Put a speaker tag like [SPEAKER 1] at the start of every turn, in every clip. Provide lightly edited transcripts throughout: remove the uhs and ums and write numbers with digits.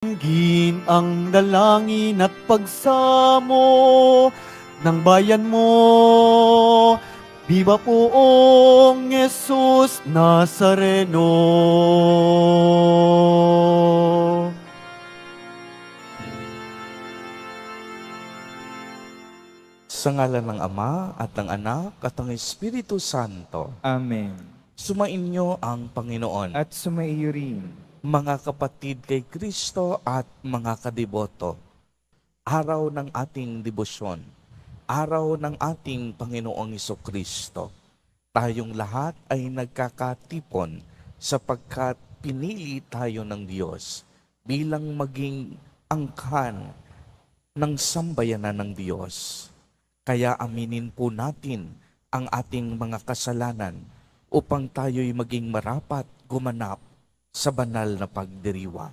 [SPEAKER 1] Dinggin ang dalangin at pagsamo ng bayan mo. Viva poong Jesus Nazareno.
[SPEAKER 2] Sa ngalan ng Ama at ng Anak at ng Espiritu Santo,
[SPEAKER 3] Amen.
[SPEAKER 2] sumainyo ang Panginoon.
[SPEAKER 3] At sumaiyo rin.
[SPEAKER 2] Mga kapatid kay Kristo at mga kadiboto, araw ng ating debosyon, araw ng ating Panginoong Kristo, tayong lahat ay nagkakatipon sapagkat pinili tayo ng Diyos bilang maging angkan ng sambayanan ng Diyos. Kaya aminin po natin ang ating mga kasalanan upang tayo'y maging marapat gumanap sa banal na pagdiriwang.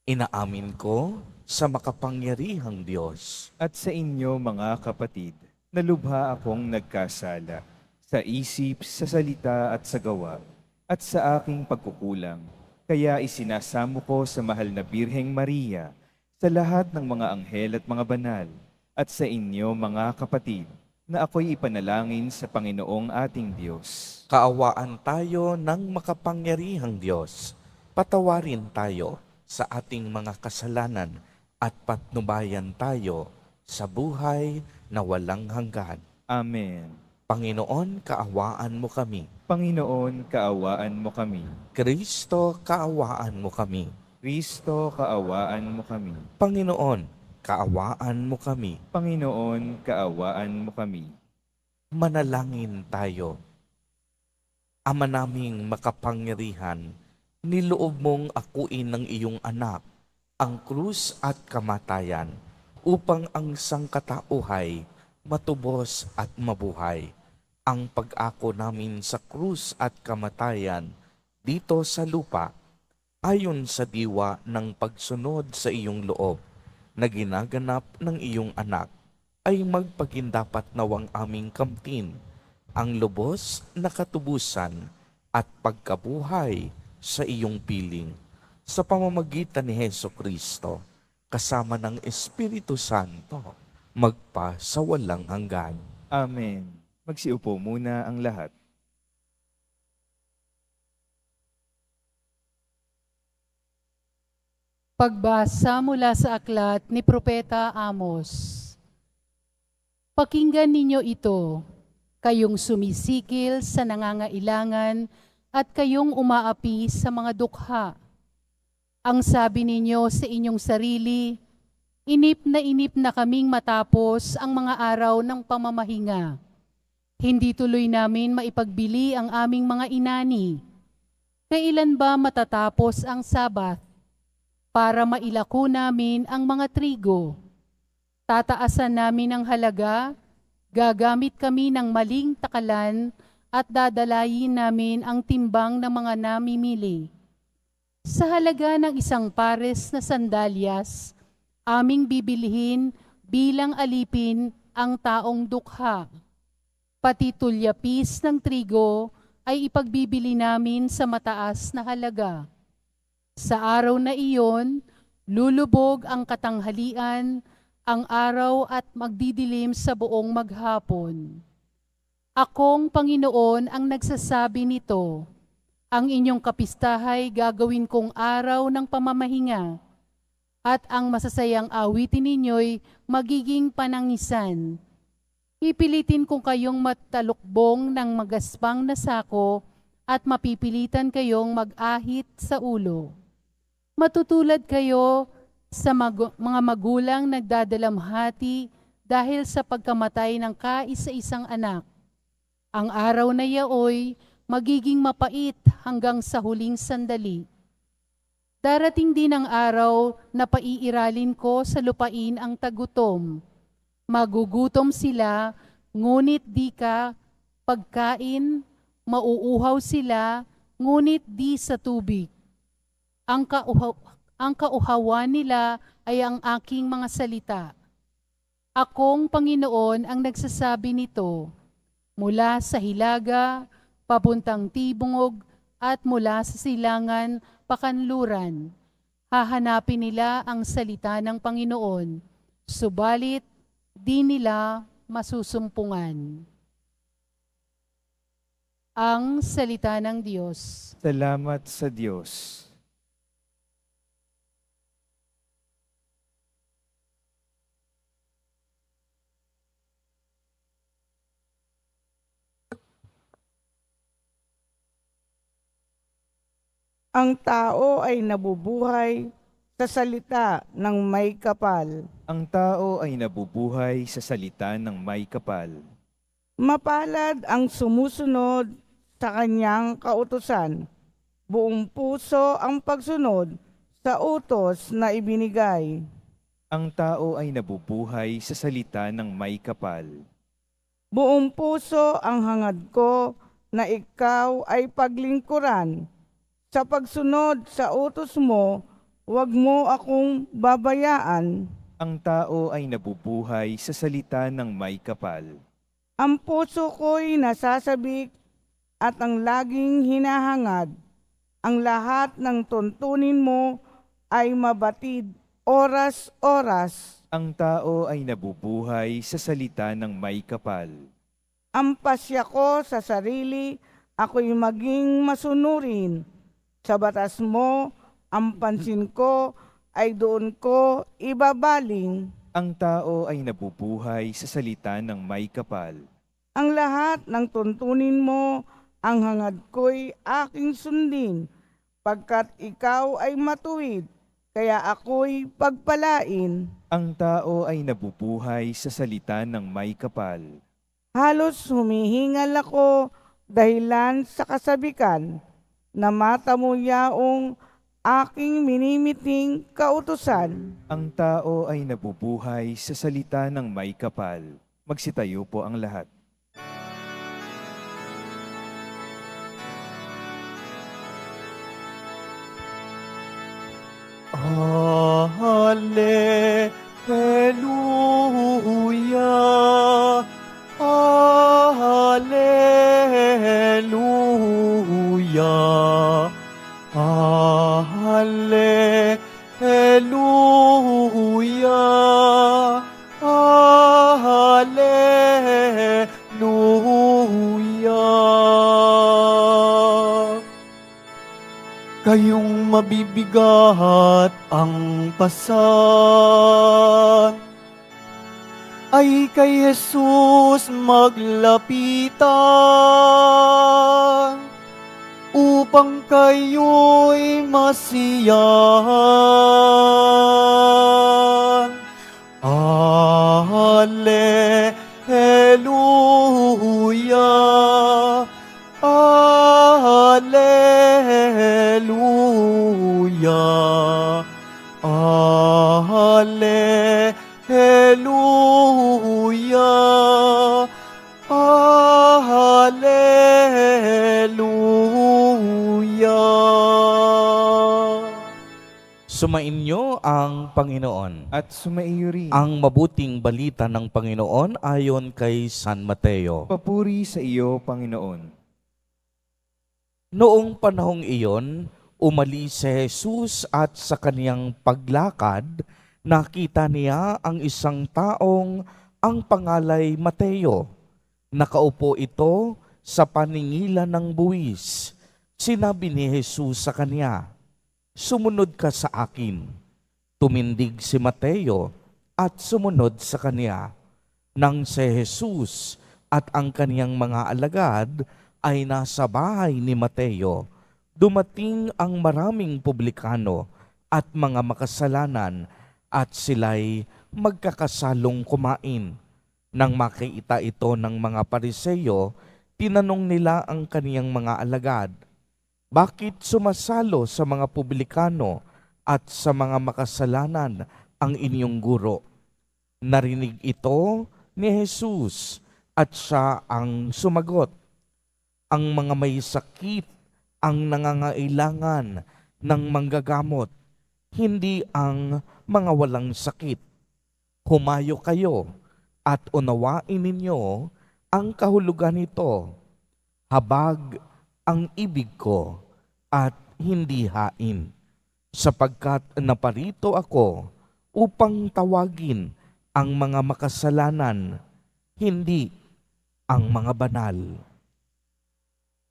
[SPEAKER 2] Inaamin ko sa makapangyarihang Diyos
[SPEAKER 3] At sa inyo mga kapatid, nalubha akong nagkasala sa isip, sa salita at sa gawa, at sa aking pagkukulang. Kaya isinasamo ko sa mahal na Birheng Maria, sa lahat ng mga anghel at mga banal, at sa inyo mga kapatid, na ako'y ipanalangin sa Panginoong ating Diyos.
[SPEAKER 2] kaawaan tayo ng makapangyarihang Diyos. Patawarin tayo sa ating mga kasalanan at patnubayan tayo sa buhay na walang hanggan.
[SPEAKER 3] Amen.
[SPEAKER 2] Panginoon, kaawaan mo kami.
[SPEAKER 3] Panginoon, kaawaan mo kami.
[SPEAKER 2] Kristo, kaawaan mo kami.
[SPEAKER 3] Kristo, kaawaan mo kami.
[SPEAKER 2] Panginoon, kaawaan mo kami.
[SPEAKER 3] Panginoon, kaawaan mo kami.
[SPEAKER 2] Manalangin tayo. Ama naming makapangyarihan, niloob mong akuin ng iyong anak ang krus at kamatayan upang ang sangkatauhay matubos at mabuhay. Ang pag-ako namin sa krus at kamatayan dito sa lupa ayon sa diwa ng pagsunod sa iyong loob na ginaganap ng iyong anak ay magpagindapat nawang aming kamtin ang lubos na katubusan at pagkabuhay sa iyong piling sa pamamagitan ni Heso Kristo kasama ng Espiritu Santo magpa sa walang hanggan.
[SPEAKER 3] Amen. Magsiupo muna ang lahat.
[SPEAKER 4] Pagbasa mula sa aklat ni Propeta Amos. Pakinggan ninyo ito, kayong sumisikil sa nangangailangan at kayong umaapi sa mga dukha. Ang sabi ninyo sa inyong sarili, inip na kaming matapos ang mga araw ng pamamahinga. Hindi tuloy namin maipagbili ang aming mga inani. Kailan ba matatapos ang Sabat? Para mailako namin ang mga trigo. Tataasan namin ang halaga, gagamit kami ng maling takalan at dadalayin namin ang timbang ng mga namimili. Sa halaga ng isang pares na sandalyas, aming bibilihin bilang alipin ang taong dukha. Pati tulyapis ng trigo ay ipagbibili namin sa mataas na halaga. Sa araw na iyon, lulubog ang katanghalian, ang araw at magdidilim sa buong maghapon. Akong Panginoon ang nagsasabi nito. Ang inyong kapistahay gagawin kong araw ng pamamahinga, at ang masasayang awitin ninyo'y magiging panangisan. Pipilitin kong kayong matalukbong ng magaspang na sako at mapipilitan kayong mag-ahit sa ulo. Matutulad kayo sa mga magulang nagdadalamhati dahil sa pagkamatay ng kaisa-isang anak. Ang araw na yaoy magiging mapait hanggang sa huling sandali. Darating din ang araw na paiiralin ko sa lupain ang tagutom. Magugutom sila, ngunit di ka pagkain, mauuhaw sila, ngunit di sa tubig. Ang kauhawan nila ay ang aking mga salita. Akong Panginoon ang nagsasabi nito, mula sa hilaga, papuntang tibungog, at mula sa silangan, pakanluran. Hahanapin nila ang salita ng Panginoon, subalit di nila masusumpungan. Ang salita ng Diyos.
[SPEAKER 3] Salamat sa Diyos.
[SPEAKER 5] Ang tao ay nabubuhay sa salita ng may kapal.
[SPEAKER 3] Ang tao ay nabubuhay sa salita ng may kapal.
[SPEAKER 5] Mapalad ang sumusunod sa kanyang kautusan. Buong puso ang pagsunod sa utos na ibinigay.
[SPEAKER 3] Ang tao ay nabubuhay sa salita ng may kapal.
[SPEAKER 5] Buong puso ang hangad ko na ikaw ay paglingkuran. Sa pagsunod sa utos mo, huwag mo akong babayaan.
[SPEAKER 3] Ang tao ay nabubuhay sa salita ng may kapal.
[SPEAKER 5] Ang puso ko'y nasasabik at ang laging hinahangad. Ang lahat ng tuntunin mo ay mabatid oras-oras.
[SPEAKER 3] Ang tao ay nabubuhay sa salita ng may kapal.
[SPEAKER 5] Ang pasya ko sa sarili, ako'y maging masunurin. Sa batas mo, ang pansin ko ay doon ko ibabaling.
[SPEAKER 3] Ang tao ay nabubuhay sa salita ng may kapal.
[SPEAKER 5] Ang lahat ng tuntunin mo, ang hangad ko'y aking sundin, pagkat ikaw ay matuwid, kaya ako'y pagpalain.
[SPEAKER 3] Ang tao ay nabubuhay sa salita ng may kapal.
[SPEAKER 5] Halos humihingal ako dahilan sa kasabikan, na mata mo yaong aking minimiting kautusan.
[SPEAKER 3] Ang tao ay nabubuhay sa salita ng may kapal. Magsitayo po ang lahat.
[SPEAKER 1] Hallelujah, Hallelujah, Hallelujah, Hallelujah. Kayong mabibigat ang pasan ay kay Jesus maglapitan upang kayo'y masiyahan. Hallelujah, Hallelujah, Hallelujah, Hallelujah.
[SPEAKER 2] Sumainyo ang Panginoon.
[SPEAKER 3] At sumaiyo rin.
[SPEAKER 2] Ang mabuting balita ng Panginoon ayon kay San Mateo.
[SPEAKER 3] Papuri sa iyo, Panginoon.
[SPEAKER 2] Noong panahong iyon, umalis si Jesus at sa kaniyang paglakad, nakita niya ang isang taong ang pangalay Mateo. Nakaupo ito sa paningilan ng buwis. Sinabi ni Jesus sa kanya, "Sumunod ka sa akin." Tumindig si Mateo at sumunod sa kanya. Nang si Jesus at ang kaniyang mga alagad ay nasa bahay ni Mateo, dumating ang maraming publikano at mga makasalanan at sila'y magkakasalong kumain. Nang makita ito ng mga Pariseyo, tinanong nila ang kaniyang mga alagad, "Bakit sumasalo sa mga publikano at sa mga makasalanan ang inyong guro?" Narinig ito ni Jesus at siya ang sumagot, "Ang mga may sakit ang nangangailangan ng manggagamot, hindi ang mga walang sakit. Humayo kayo at unawain ninyo ang kahulugan nito. Habag ang ibig ko at hindi hain. sapagkat naparito ako upang tawagin ang mga makasalanan, hindi ang mga banal.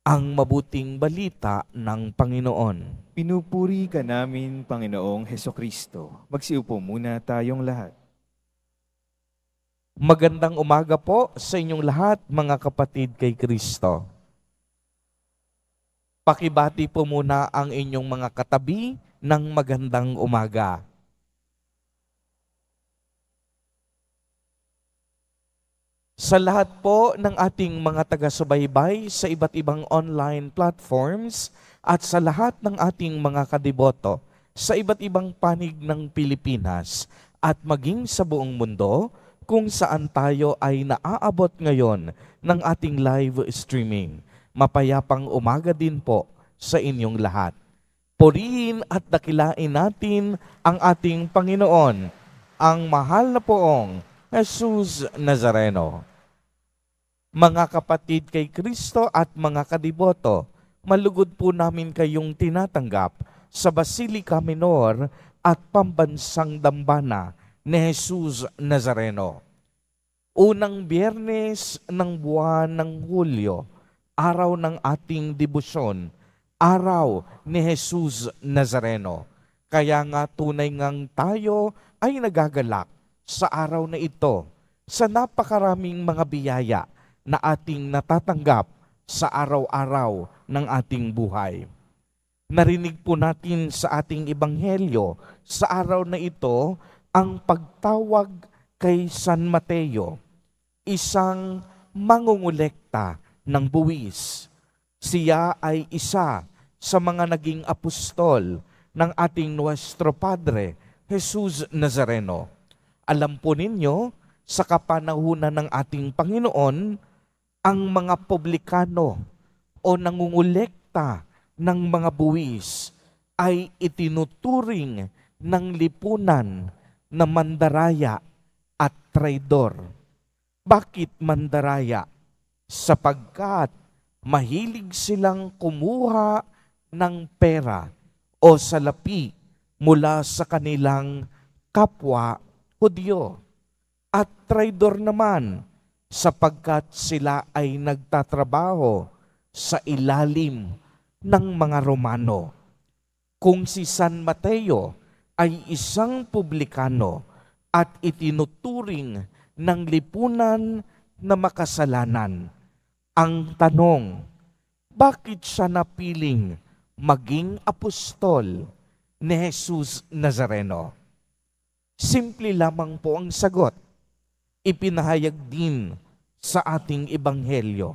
[SPEAKER 2] Ang mabuting balita ng Panginoon.
[SPEAKER 3] Pinupuri ka namin, Panginoong Hesukristo. Magsiupo muna tayong lahat.
[SPEAKER 2] Magandang umaga po sa inyong lahat, mga kapatid kay Kristo. Pakibati po muna ang inyong mga katabi ng magandang umaga. Sa lahat po ng ating mga taga-subaybay sa iba't ibang online platforms at sa lahat ng ating mga kadiboto sa iba't ibang panig ng Pilipinas at maging sa buong mundo kung saan tayo ay naaabot ngayon ng ating live streaming. Mapayapang umaga din po sa inyong lahat. Purihin at dakilain natin ang ating Panginoon, ang mahal na poong Jesus Nazareno. Mga kapatid kay Kristo at mga kadiboto, malugod po namin kayong tinatanggap sa Basilica Minor at Pambansang Dambana ni Jesus Nazareno. Unang Biyernes ng buwan ng Hulyo, araw ng ating debosyon, araw ni Jesus Nazareno. Kaya nga tunay ngang tayo ay nagagalak sa araw na ito sa napakaraming mga biyaya na ating natatanggap sa araw-araw ng ating buhay. Narinig po natin sa ating ebanghelyo sa araw na ito ang pagtawag kay San Mateo, isang mangungulekta ng buwis. Siya ay isa sa mga naging apostol ng ating Nuestro Padre, Jesus Nazareno. Alam po ninyo, sa kapanahunan ng ating Panginoon, ang mga publikano o nangungulekta ng mga buwis ay itinuturing ng lipunan na mandaraya at traidor. Bakit mandaraya? Sapagkat mahilig silang kumuha ng pera o salapi mula sa kanilang kapwa Hudyo. At traidor naman sapagkat sila ay nagtatrabaho sa ilalim ng mga Romano. Kung si San Mateo ay isang publikano at itinuturing ng lipunan na makasalanan, ang tanong, bakit siya napiling maging apostol ni Jesus Nazareno? Simple lamang po ang sagot. Ipinahayag din sa ating ebanghelyo.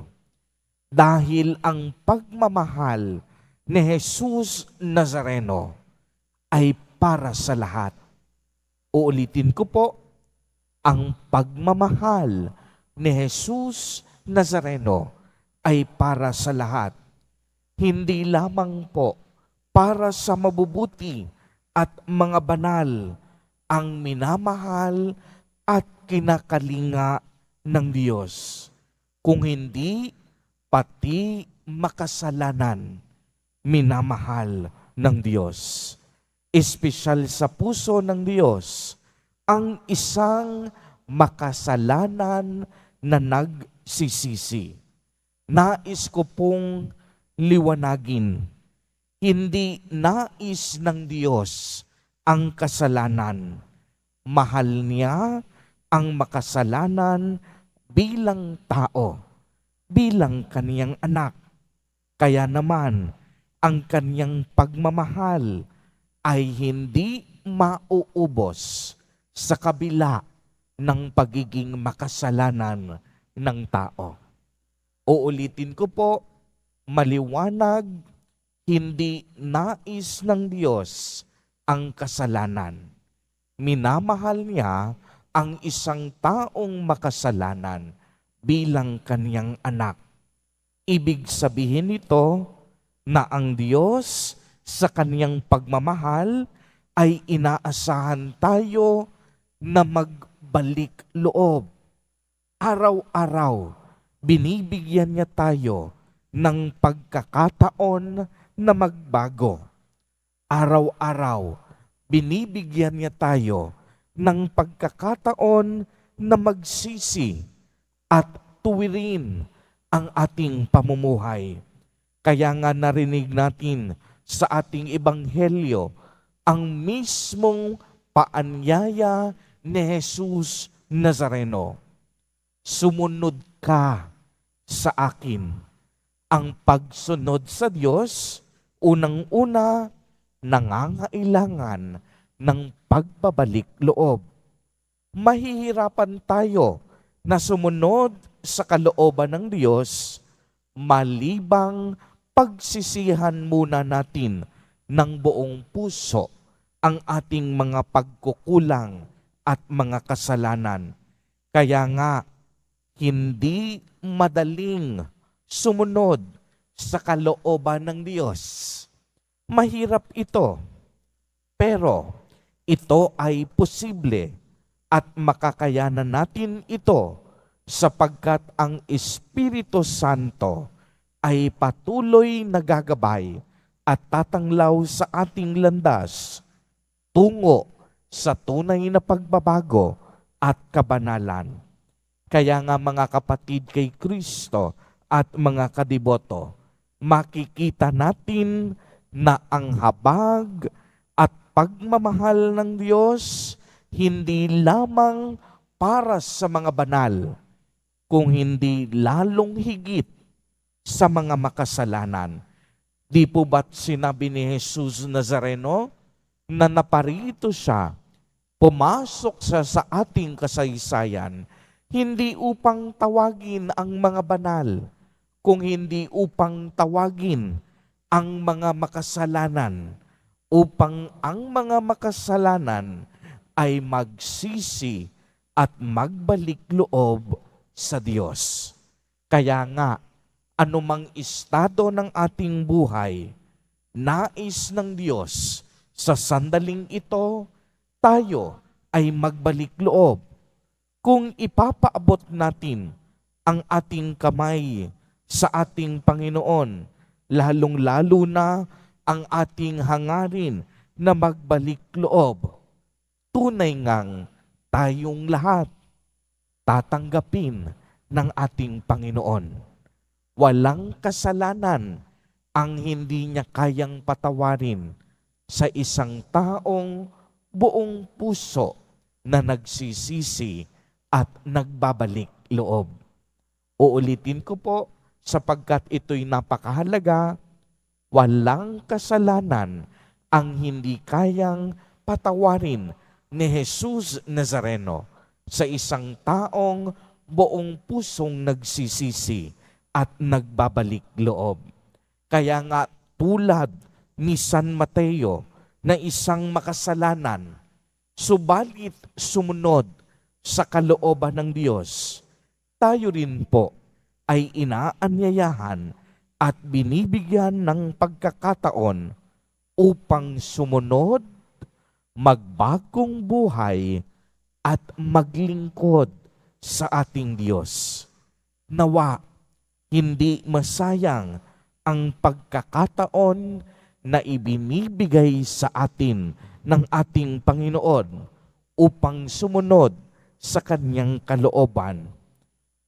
[SPEAKER 2] Dahil ang pagmamahal ni Jesus Nazareno ay para sa lahat. Uulitin ko po, ang pagmamahal ni Jesus Nazareno ay para sa lahat. Hindi lamang po para sa mabubuti at mga banal ang minamahal at kinakalinga ng Diyos. Kung hindi, pati makasalanan, minamahal ng Diyos. Espesyal sa puso ng Diyos, ang isang makasalanan na nagsisisi. Nais ko pong liwanagin, hindi nais ng Diyos ang kasalanan. Mahal niya ang makasalanan bilang tao, bilang kaniyang anak. Kaya naman, ang kaniyang pagmamahal ay hindi mauubos sa kabila ng pagiging makasalanan ng tao. Uulitin ko po, maliwanag, hindi nais ng Diyos ang kasalanan. Minamahal niya ang isang taong makasalanan bilang kaniyang anak. Ibig sabihin nito na ang Diyos sa kaniyang pagmamahal ay inaasahan tayo na magbalik loob. Araw-araw, binibigyan niya tayo ng pagkakataon na magbago. Araw-araw, binibigyan niya tayo ng pagkakataon na magsisi at tuwirin ang ating pamumuhay. Kaya nga narinig natin sa ating ebanghelyo ang mismong paanyaya ni Jesus Nazareno. Sumunod ka sa akin. Ang pagsunod sa Diyos, unang-una, nangangailangan ng pagbabalik loob. Mahihirapan tayo na sumunod sa kalooban ng Diyos malibang pagsisihan muna natin ng buong puso ang ating mga pagkukulang at mga kasalanan. Kaya nga, hindi madaling sumunod sa kalooban ng Diyos. Mahirap ito, pero ito ay posible at makakayanan natin ito sapagkat ang Espiritu Santo ay patuloy nagagabay at tatanglaw sa ating landas tungo sa tunay na pagbabago at kabanalan. Kaya nga mga kapatid kay Kristo at mga kadiboto, makikita natin na ang habag at pagmamahal ng Diyos hindi lamang para sa mga banal, kung hindi lalong higit sa mga makasalanan. Di po ba't sinabi ni Jesus Nazareno na naparito siya, pumasok siya sa ating kasaysayan, hindi upang tawagin ang mga banal, kung hindi upang tawagin ang mga makasalanan, upang ang mga makasalanan ay magsisi at magbalik loob sa Diyos. Kaya nga, anumang estado ng ating buhay, nais ng Diyos sa sandaling ito, tayo ay magbalik loob. Kung ipapaabot natin ang ating kamay sa ating Panginoon, lalong-lalo na ang ating hangarin na magbalik loob, tunay ngang tayong lahat tatanggapin ng ating Panginoon. Walang kasalanan ang hindi niya kayang patawarin sa isang taong buong puso na nagsisisi at nagbabalik loob. Uulitin ko po sapagkat ito'y napakahalaga, walang kasalanan ang hindi kayang patawarin ni Jesus Nazareno sa isang taong buong pusong nagsisisi at nagbabalik loob. Kaya nga tulad ni San Mateo na isang makasalanan, subalit sumunod sa kalooban ng Diyos, tayo rin po ay inaanyayahan at binibigyan ng pagkakataon upang sumunod, magbagong buhay at maglingkod sa ating Diyos. Nawa, hindi masayang ang pagkakataon na ibinibigay sa atin ng ating Panginoon upang sumunod sa Kanyang kalooban.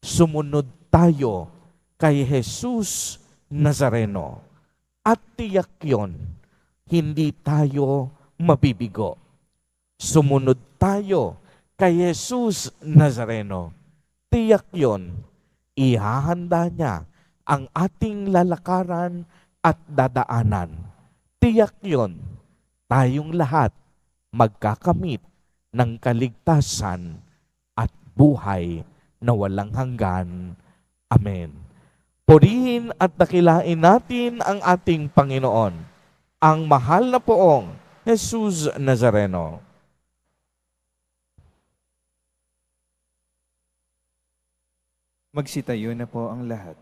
[SPEAKER 2] Sumunod tayo kay Jesus Nazareno. At tiyak yun, hindi tayo mabibigo. Sumunod tayo kay Jesus Nazareno. Tiyak yun, ihahanda niya ang ating lalakaran at dadaanan. Tiyak yun, tayong lahat magkakamit ng kaligtasan at buhay na walang hanggan. Amen. Purihin at dakilain natin ang ating Panginoon, ang mahal na poong Jesus Nazareno.
[SPEAKER 3] Magsitayo na po ang lahat.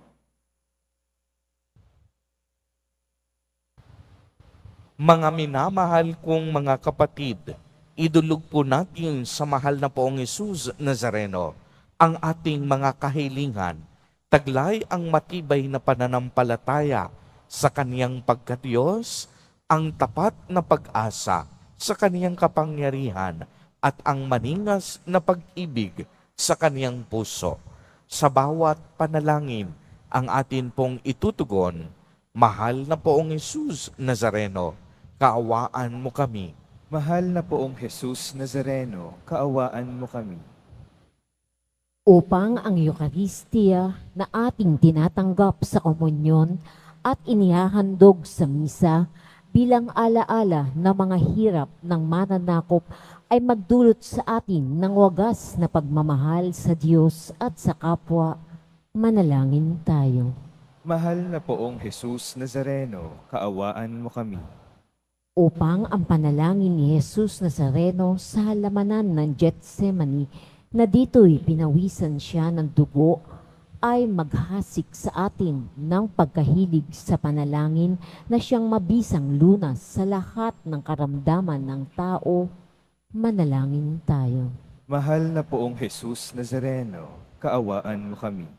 [SPEAKER 2] Mga minamahal kong mga kapatid, idulog po natin sa mahal na poong Jesus Nazareno ang ating mga kahilingan, taglay ang matibay na pananampalataya sa Kaniyang pagkadiyos ang tapat na pag-asa sa kaniyang kapangyarihan at ang maningas na pag-ibig sa kaniyang puso. Sa bawat panalangin ang atin pong itutugon, mahal na poong Jesus Nazareno, kaawaan mo kami.
[SPEAKER 3] Mahal na poong Jesus Nazareno, kaawaan mo kami.
[SPEAKER 6] Upang ang Eukaristiya na ating tinatanggap sa komunyon at inihahandog sa misa bilang alaala ng mga hirap ng mananakop ay magdulot sa atin ng wagas na pagmamahal sa Diyos at sa kapwa. Manalangin tayo.
[SPEAKER 3] Mahal na poong Jesus Nazareno, kaawaan mo kami.
[SPEAKER 6] Upang ang panalangin ni Jesus Nazareno sa halamanan ng Getsemani na dito'y pinawisan siya ng dugo ay maghasik sa atin ng pagkahilig sa panalangin na siyang mabisang lunas sa lahat ng karamdaman ng tao. Manalangin tayo.
[SPEAKER 3] Mahal na poong Jesus Nazareno, kaawaan mo kami.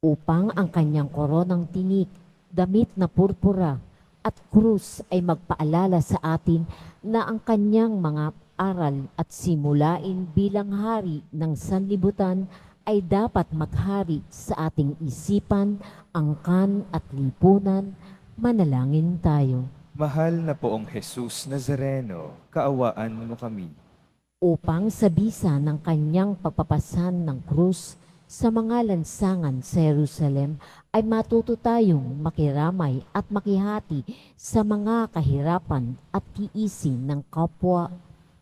[SPEAKER 6] Upang ang kanyang koronang tinik, damit na purpura at krus ay magpaalala sa atin na ang kanyang mga aral at simulain bilang hari ng sanlibutan ay dapat maghari sa ating isipan, angkan at lipunan. Manalangin tayo.
[SPEAKER 3] Mahal na poong Jesus Nazareno, kaawaan mo kami.
[SPEAKER 6] Upang sa bisa ng kanyang pagpapasan ng krus sa mga lansangan sa Jerusalem ay matuto tayong makiramay at makihati sa mga kahirapan at tiisin ng kapwa.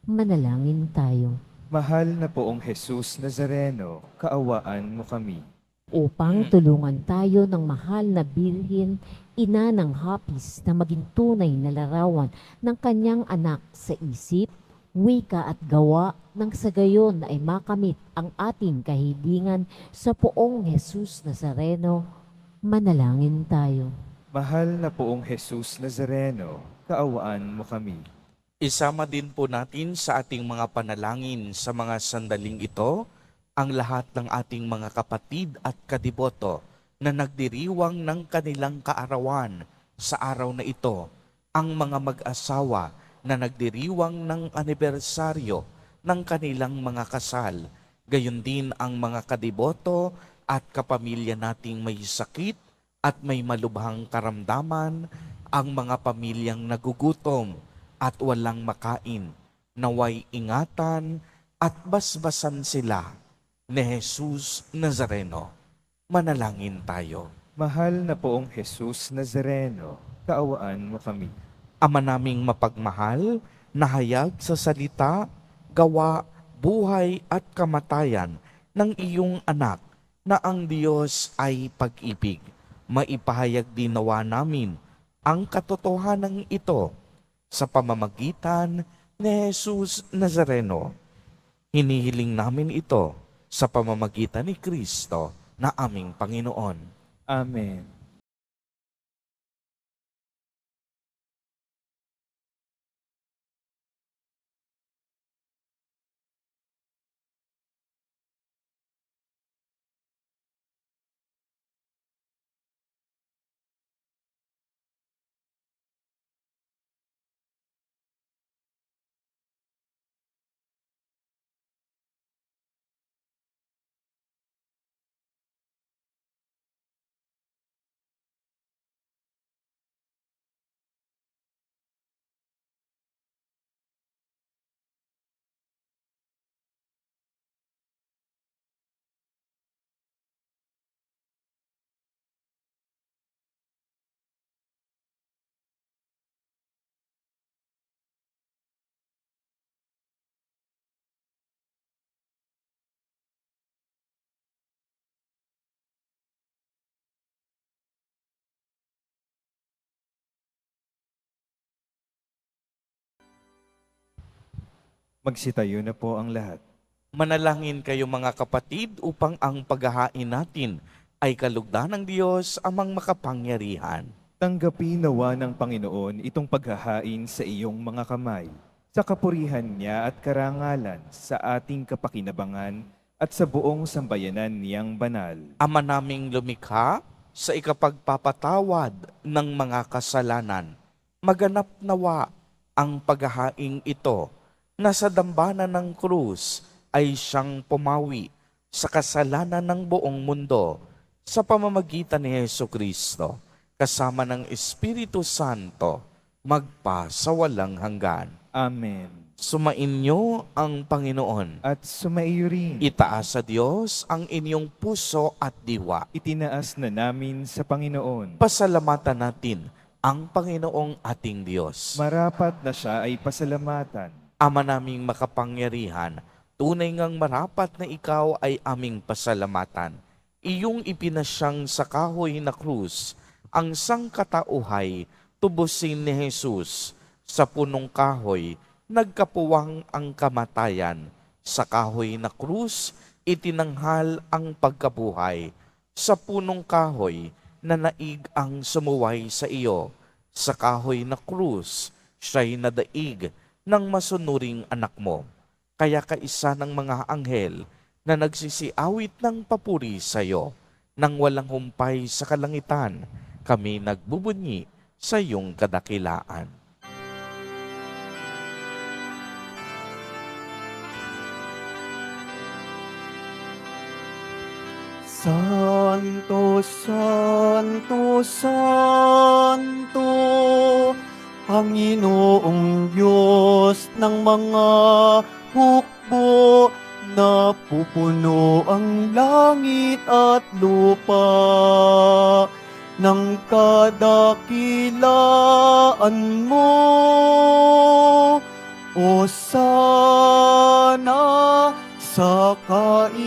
[SPEAKER 6] Manalangin tayo.
[SPEAKER 3] Mahal na poong Jesus Nazareno, kaawaan mo kami.
[SPEAKER 6] Upang tulungan tayo ng mahal na Birhen, ina ng hapis na maging tunay na larawan ng kanyang anak sa isip, wika at gawa, nang sa gayon ay makamit ang ating kahilingan sa poong Jesus Nazareno. Manalangin tayo.
[SPEAKER 3] Mahal na poong Jesus Nazareno, kaawaan mo kami.
[SPEAKER 2] Isama din po natin sa ating mga panalangin sa mga sandaling ito ang lahat ng ating mga kapatid at kadiboto na nagdiriwang ng kanilang kaarawan sa araw na ito, ang mga mag-asawa na nagdiriwang ng anibersaryo ng kanilang mga kasal, gayon din ang mga kadiboto at kapamilya nating may sakit at may malubhang karamdaman, ang mga pamilyang nagugutom at walang makain, naway ingatan at basbasan sila ni Jesus Nazareno. Manalangin tayo.
[SPEAKER 3] Mahal na poong Jesus Nazareno, kaawaan mo kami.
[SPEAKER 2] Ama naming mapagmahal, nahayag sa salita, gawa, buhay at kamatayan ng iyong anak na ang Diyos ay pag-ibig. Maipahayag din nawa namin ang katotohanan ito sa pamamagitan ni Jesus Nazareno. Hinihiling namin ito sa pamamagitan ni Kristo na aming Panginoon.
[SPEAKER 3] Amen. Magsitayo na po ang lahat.
[SPEAKER 2] Manalangin kayo mga kapatid upang ang paghahain natin ay kalugdan ng Diyos amang makapangyarihan.
[SPEAKER 3] Tanggapin nawa ng Panginoon itong paghahain sa iyong mga kamay, sa kapurihan niya at karangalan sa ating kapakinabangan at sa buong sambayanan niyang banal.
[SPEAKER 2] Ama naming lumikha, sa ikapagpapatawad ng mga kasalanan, maganap nawa ang paghahaing ito na sa dambana ng krus ay siyang pumawi sa kasalanan ng buong mundo sa pamamagitan ni Hesu Kristo kasama ng Espiritu Santo magpa sa walang hanggan.
[SPEAKER 3] Amen.
[SPEAKER 2] Sumainyo ang Panginoon.
[SPEAKER 3] At sumaiyo rin.
[SPEAKER 2] Itaas sa Diyos ang inyong puso at diwa.
[SPEAKER 3] Itinaas na namin sa Panginoon.
[SPEAKER 2] Pasalamatan natin ang Panginoong ating Diyos.
[SPEAKER 3] Marapat na siya ay pasalamatan.
[SPEAKER 2] Ama naming makapangyarihan, tunay ngang marapat na ikaw ay aming pasalamatan. Iyong ipinasyang sa kahoy na krus, ang sangkatauhay, tubusin ni Jesus. Sa punong kahoy, nagkapuwang ang kamatayan. Sa kahoy na krus, itinanghal ang pagkabuhay. Sa punong kahoy, nanaig ang sumuway sa iyo. Sa kahoy na krus, siya'y nadaig ng masunuring anak mo. Kaya kaisa ng mga anghel na nagsisiawit ng papuri sa iyo, nang walang humpay sa kalangitan, kami nagbubunyi sa iyong kadakilaan.
[SPEAKER 1] Santo, Santo, Santo, Panginoong Diyos ng mga hukbo, napupuno ang langit at lupa ng kadakilaan mo. O sana sa kaitaasan,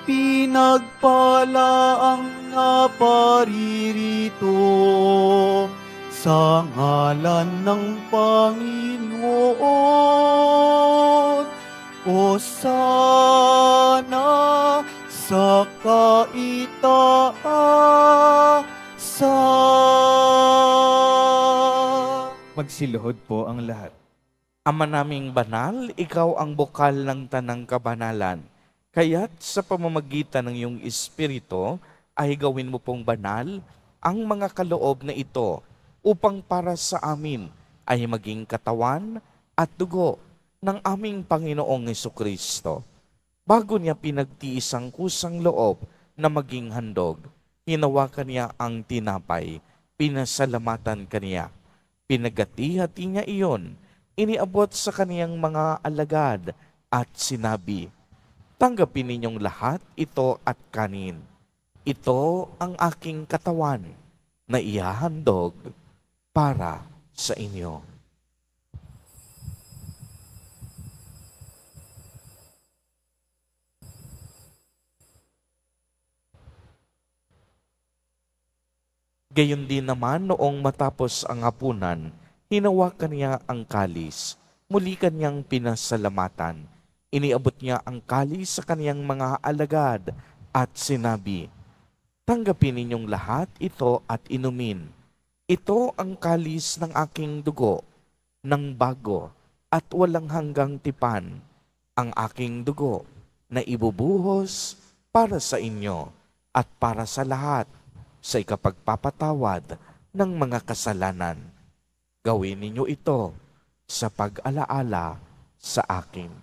[SPEAKER 1] pinagpala ang naparirito sa ngalan ng Panginoon. O sana sa kaitaasan.
[SPEAKER 3] Magsiluhod po ang lahat.
[SPEAKER 2] Ama naming banal, ikaw ang bukal ng tanang kabanalan. Kaya't sa pamamagitan ng iyong Espiritu, ay gawin mo pong banal ang mga kaloob na ito upang para sa amin ay maging katawan at dugo ng aming Panginoong Jesucristo. Bago niya pinagtiis ang kusang loob na maging handog, hinawakan niya ang tinapay, pinasalamatan kaniya. Pinagati-hati niya iyon, iniabot sa kaniyang mga alagad at sinabi, "Tanggapin ninyong lahat ito at kanin. Ito ang aking katawan na ihahandog para sa inyo." Gayon din naman noong matapos ang hapunan, hinawakan niya ang kalis, muli kanyang pinasalamatan. Iniabot niya ang kalis sa kaniyang mga alagad at sinabi, "Tanggapin ninyong lahat ito at inumin. Ito ang kalis ng aking dugo, ng bago at walang hanggang tipan, ang aking dugo na ibubuhos para sa inyo at para sa lahat sa ikapagpapatawad ng mga kasalanan. Gawin ninyo ito sa pag-alaala sa akin."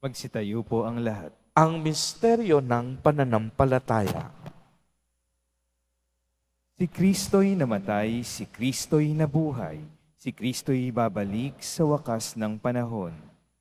[SPEAKER 3] Magsitayo po ang lahat.
[SPEAKER 2] Ang misteryo ng pananampalataya.
[SPEAKER 3] Si Kristo'y namatay, si Kristo'y nabuhay, si Kristo'y babalik sa wakas ng panahon.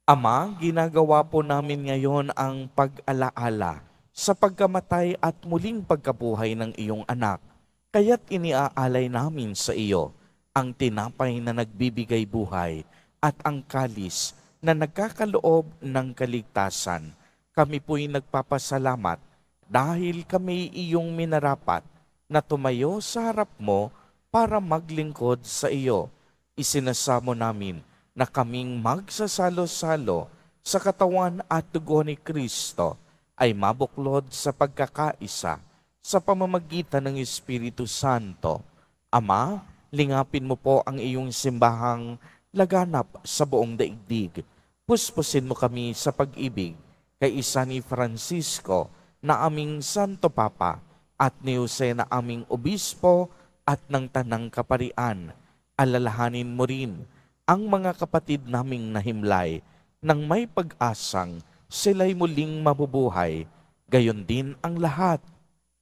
[SPEAKER 2] Ama, ginagawa po namin ngayon ang pag-alaala sa pagkamatay at muling pagkabuhay ng iyong anak. Kaya't iniaalay namin sa iyo ang tinapay na nagbibigay buhay at ang kalis na nagkakaloob ng kaligtasan. Kami po'y nagpapasalamat dahil kami iyong minarapat na tumayo sa harap mo para maglingkod sa iyo. Isinasamo namin na kaming magsasalo-salo sa katawan at dugo ni Kristo ay mabuklod sa pagkakaisa sa pamamagitan ng Espiritu Santo. Ama, Lingapin mo po ang iyong simbahang laganap sa buong daigdig. Puspusin mo kami sa pag-ibig kay isa ni Francisco na aming Santo Papa at ni Jose na aming Obispo at ng Tanang Kaparian. Alalahanin mo rin ang mga kapatid naming nahimlay nang may pag-asang sila'y muling mabubuhay, gayon din ang lahat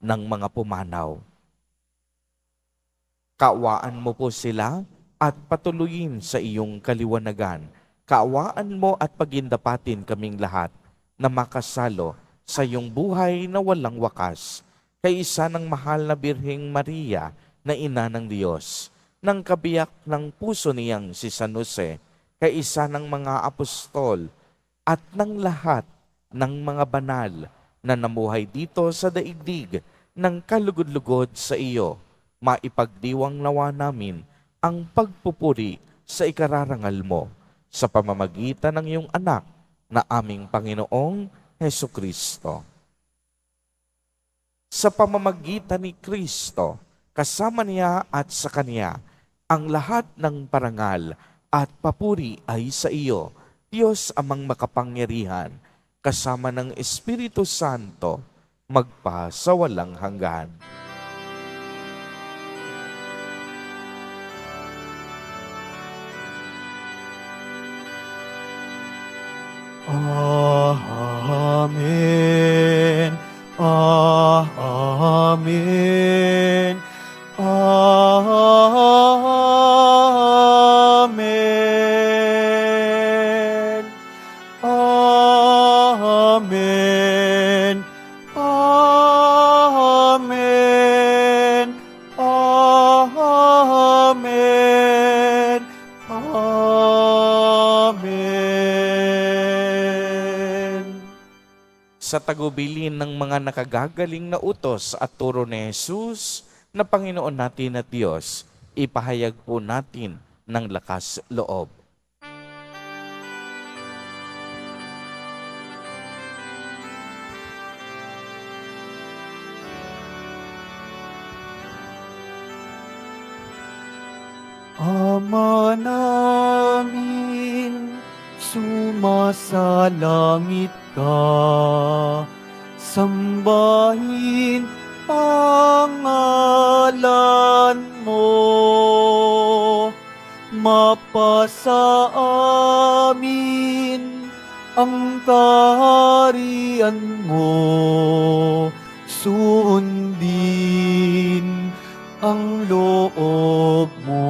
[SPEAKER 2] ng mga pumanaw. Kaawaan mo po sila at patuloyin sa iyong kaliwanagan. Kaawaan mo at pagindapatin kaming lahat na makasalo sa iyong buhay na walang wakas. Kay isa ng mahal na Birheng Maria na ina ng Diyos, ng kabiyak ng puso niyang si San Jose, kay isa ng mga apostol at ng lahat ng mga banal na namuhay dito sa daigdig ng kalugod-lugod sa iyo, maipagdiwang nawa namin ang pagpupuri sa ikararangal mo sa pamamagitan ng iyong anak na aming Panginoong Hesukristo. Sa pamamagitan ni Kristo, kasama niya at sa Kanya, ang lahat ng parangal at papuri ay sa iyo, Diyos amang makapangyarihan, kasama ng Espiritu Santo, magpa sa walang hanggan.
[SPEAKER 1] Amen. Amen. Amen. Amen. Amen. Amen. Amen.
[SPEAKER 2] Sa tagubilin ng mga nakagagaling na utos at turo ni Jesus na Panginoon natin at Diyos, ipahayag po natin ng lakas loob.
[SPEAKER 1] Ama namin, sumasalangit ka, sambahin ang ngalan mo, mapasa amin ang kaharian mo, sundin ang loob mo.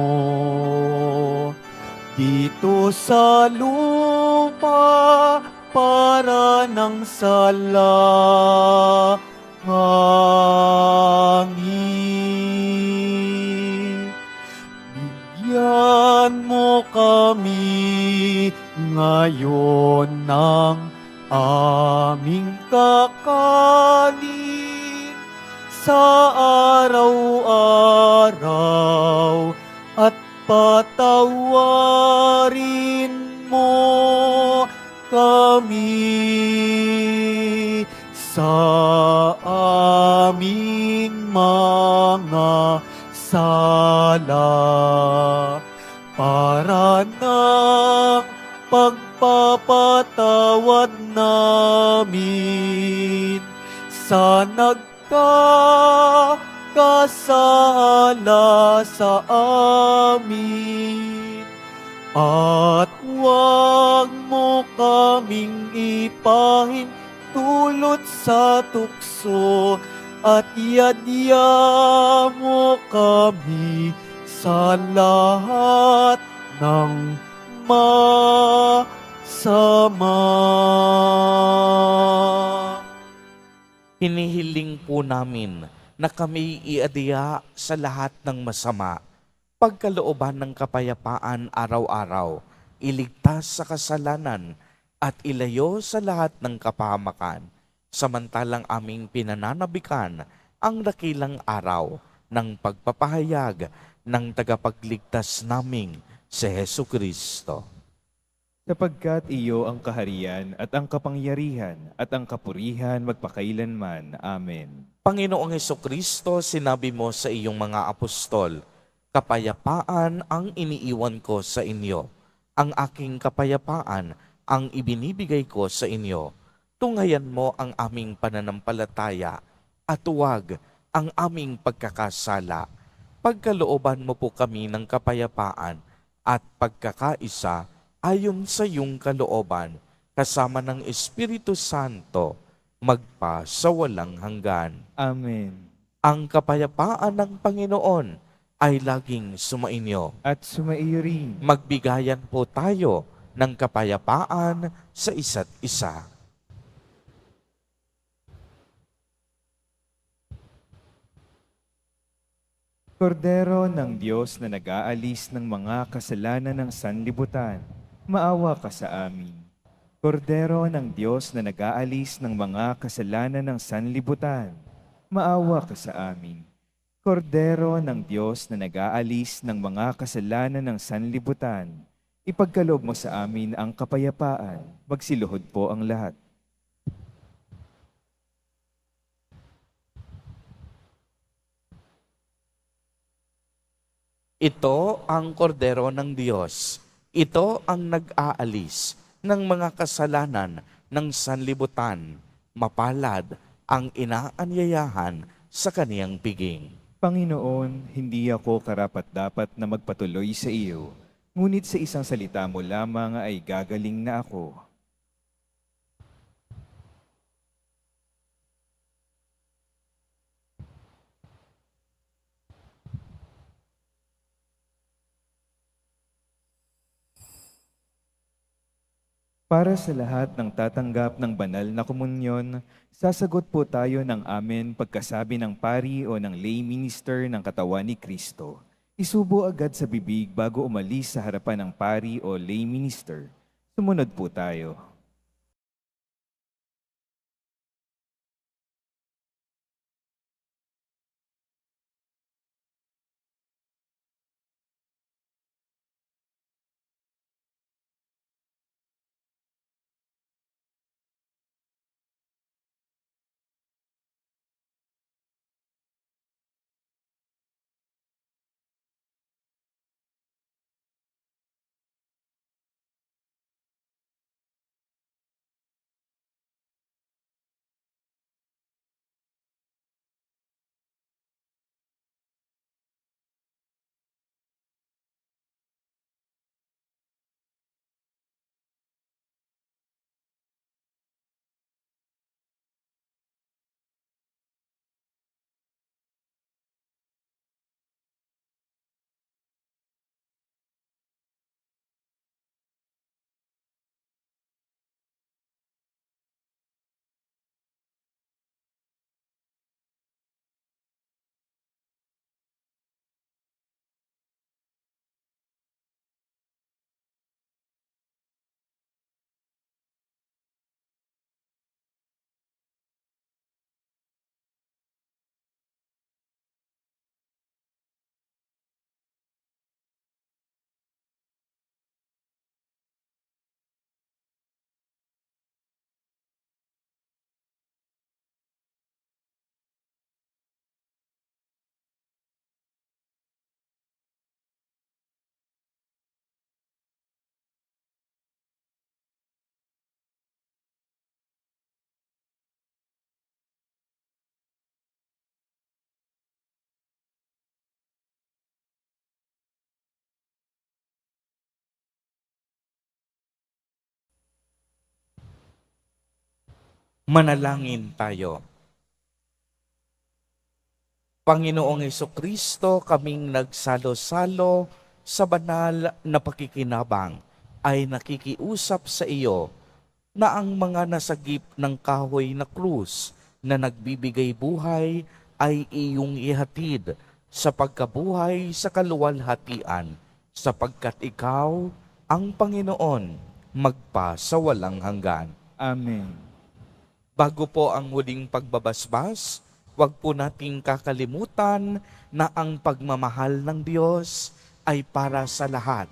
[SPEAKER 1] Dito sa lupa para ng salangit. Bigyan mo kami ngayon ng aming kakanin sa araw-araw at patawarin mo kami sa aming mga sala para ng pagpapatawad namin sa nagkakasala sa amin. At huwag mo kaming ipahintulot sa tukso at iadya mo kami sa lahat ng masama.
[SPEAKER 2] Hinihiling po namin na kami iadya sa lahat ng masama, pagkalooban ng kapayapaan araw-araw, iligtas sa kasalanan at ilayo sa lahat ng kapahamakan, samantalang aming pinananabikan ang dakilang araw ng pagpapahayag ng tagapagligtas naming si Hesukristo.
[SPEAKER 3] Sapagkat iyo ang kaharian at ang kapangyarihan at ang kapurihan magpakailanman. Amen.
[SPEAKER 2] Panginoong Hesukristo, sinabi mo sa iyong mga apostol, Kapayapaan ang iniiwan ko sa inyo. Ang aking kapayapaan ang ibinibigay ko sa inyo. Tunghayan mo ang aming pananampalataya at huwag ang aming pagkakasala. Pagkalooban mo po kami ng kapayapaan at pagkakaisa ayon sa iyong kalooban, kasama ng Espiritu Santo, magpa sa walang hanggan.
[SPEAKER 3] Amen.
[SPEAKER 2] Ang kapayapaan ng Panginoon ay laging sumainyo.
[SPEAKER 3] At sumaiyo rin.
[SPEAKER 2] Magbigayan po tayo ng kapayapaan sa isa't isa.
[SPEAKER 3] Kordero ng Diyos na nag-aalis ng mga kasalanan ng sanlibutan, maawa ka sa amin. Kordero ng Diyos na nag-aalis ng mga kasalanan ng sanlibutan, maawa ka sa amin. Kordero ng Diyos na nag-aalis ng mga kasalanan ng sanlibutan, ipagkaloob mo sa amin ang kapayapaan. Magsiluhod po ang lahat.
[SPEAKER 2] Ito ang kordero ng Diyos. Ito ang nag-aalis ng mga kasalanan ng sanlibutan. Mapalad ang inaanyayahan sa kaniyang piging.
[SPEAKER 3] Panginoon, hindi ako karapat-dapat na magpatuloy sa iyo, ngunit sa isang salita mo lamang ay gagaling na ako. Para sa lahat ng tatanggap ng banal na komunyon, sasagot po tayo ng amen pagkasabi ng pari o ng lay minister ng katawan ni Kristo. Isubo agad sa bibig bago umalis sa harapan ng pari o lay minister. Sumunod po tayo.
[SPEAKER 2] Manalangin tayo. Panginoong Hesukristo, kaming nagsalo-salo sa banal na pakikinabang ay nakikiusap sa iyo na ang mga nasagip ng kahoy na krus na nagbibigay buhay ay iyong ihatid sa pagkabuhay sa kaluwalhatian, sapagkat ikaw ang Panginoon magpa sa walang hanggan.
[SPEAKER 3] Amen.
[SPEAKER 2] Bago po ang huling pagbabasbas, huwag po nating kakalimutan na ang pagmamahal ng Diyos ay para sa lahat.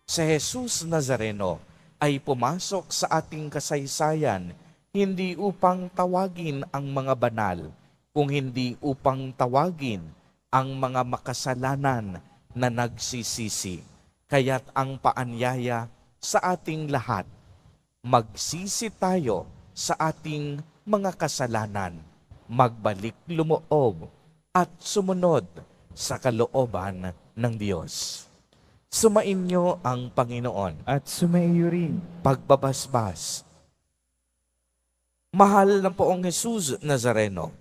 [SPEAKER 2] Si Jesus Nazareno ay pumasok sa ating kasaysayan hindi upang tawagin ang mga banal, kung hindi upang tawagin ang mga makasalanan na nagsisisi. Kaya't ang paanyaya sa ating lahat, magsisi tayo sa ating mga kasalanan, magbalik lumoob at sumunod sa kalooban ng Diyos. Sumainyo ang Panginoon.
[SPEAKER 3] At sumaiyo rin.
[SPEAKER 2] Pagbabasbas. Mahal na poong Jesus Nazareno,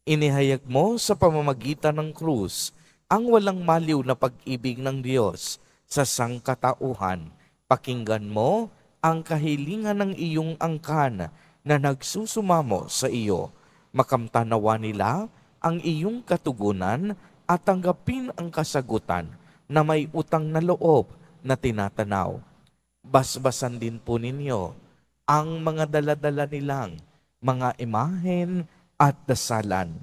[SPEAKER 2] inihayag mo sa pamamagitan ng krus ang walang maliw na pag-ibig ng Diyos sa sangkatauhan. Pakinggan mo ang kahilingan ng iyong angkan na nagsusumamo sa iyo. Makamtanawa nila ang iyong katugunan at tanggapin ang kasagutan na may utang na loob na tinatanaw. Basbasan din po ninyo ang mga daladala nilang mga imahen at dasalan.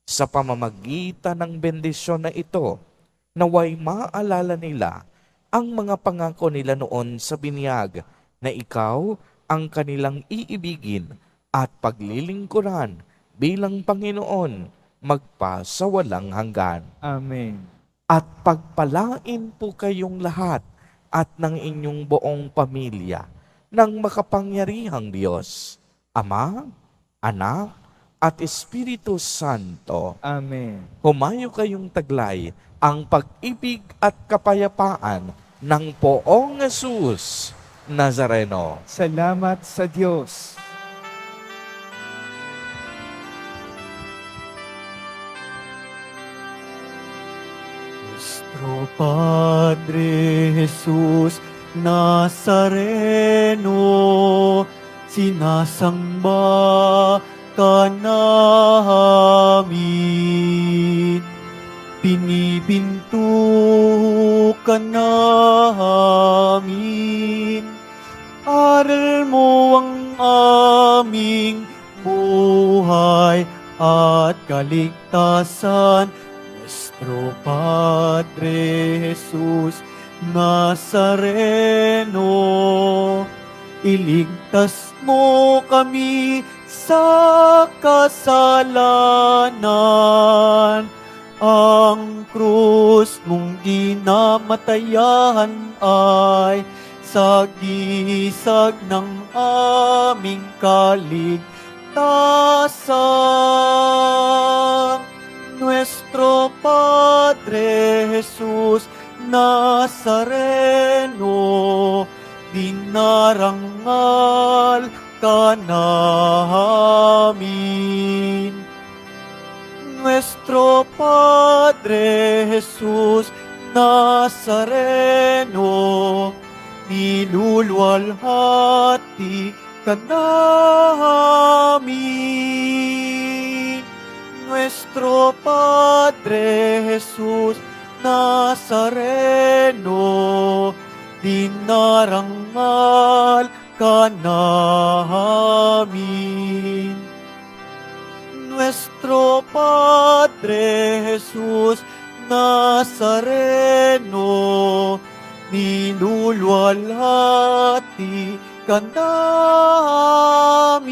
[SPEAKER 2] Sa pamamagitan ng bendisyon na ito, naway maalala nila ang mga pangako nila noon sa binyag na ikaw ang kanilang iibigin at paglilingkuran bilang Panginoon magpa sa walang hanggan.
[SPEAKER 3] Amen.
[SPEAKER 2] At pagpalain po kayong lahat at ng inyong buong pamilya ng makapangyarihang Diyos, Ama, Anak, at Espiritu Santo.
[SPEAKER 3] Amen.
[SPEAKER 2] Humayo kayong taglay ang pag-ibig at kapayapaan ng poong Jesus Nazareno.
[SPEAKER 3] Salamat sa Diyos.
[SPEAKER 1] Nuestro Padre Jesús Nazareno, sinasamba ka namin, pinipinto ka namin, aral mo ang aming buhay at kaligtasan. Nuestro Padre Jesús Nazareno, iligtas mo kami sa kasalanan. Ang krus mong ginamatayan ay sagisag ng aming kaligtasan. Nuestro Padre Jesús Nazareno, dinarangal ka namin. Nuestro Padre Jesús Nazareno, niluluwalhati ka namin. Nuestro Padre Jesús Nazareno, dinarangal ka namin. Nuestro Padre Jesús Nazareno, niluluwalhati ka namin.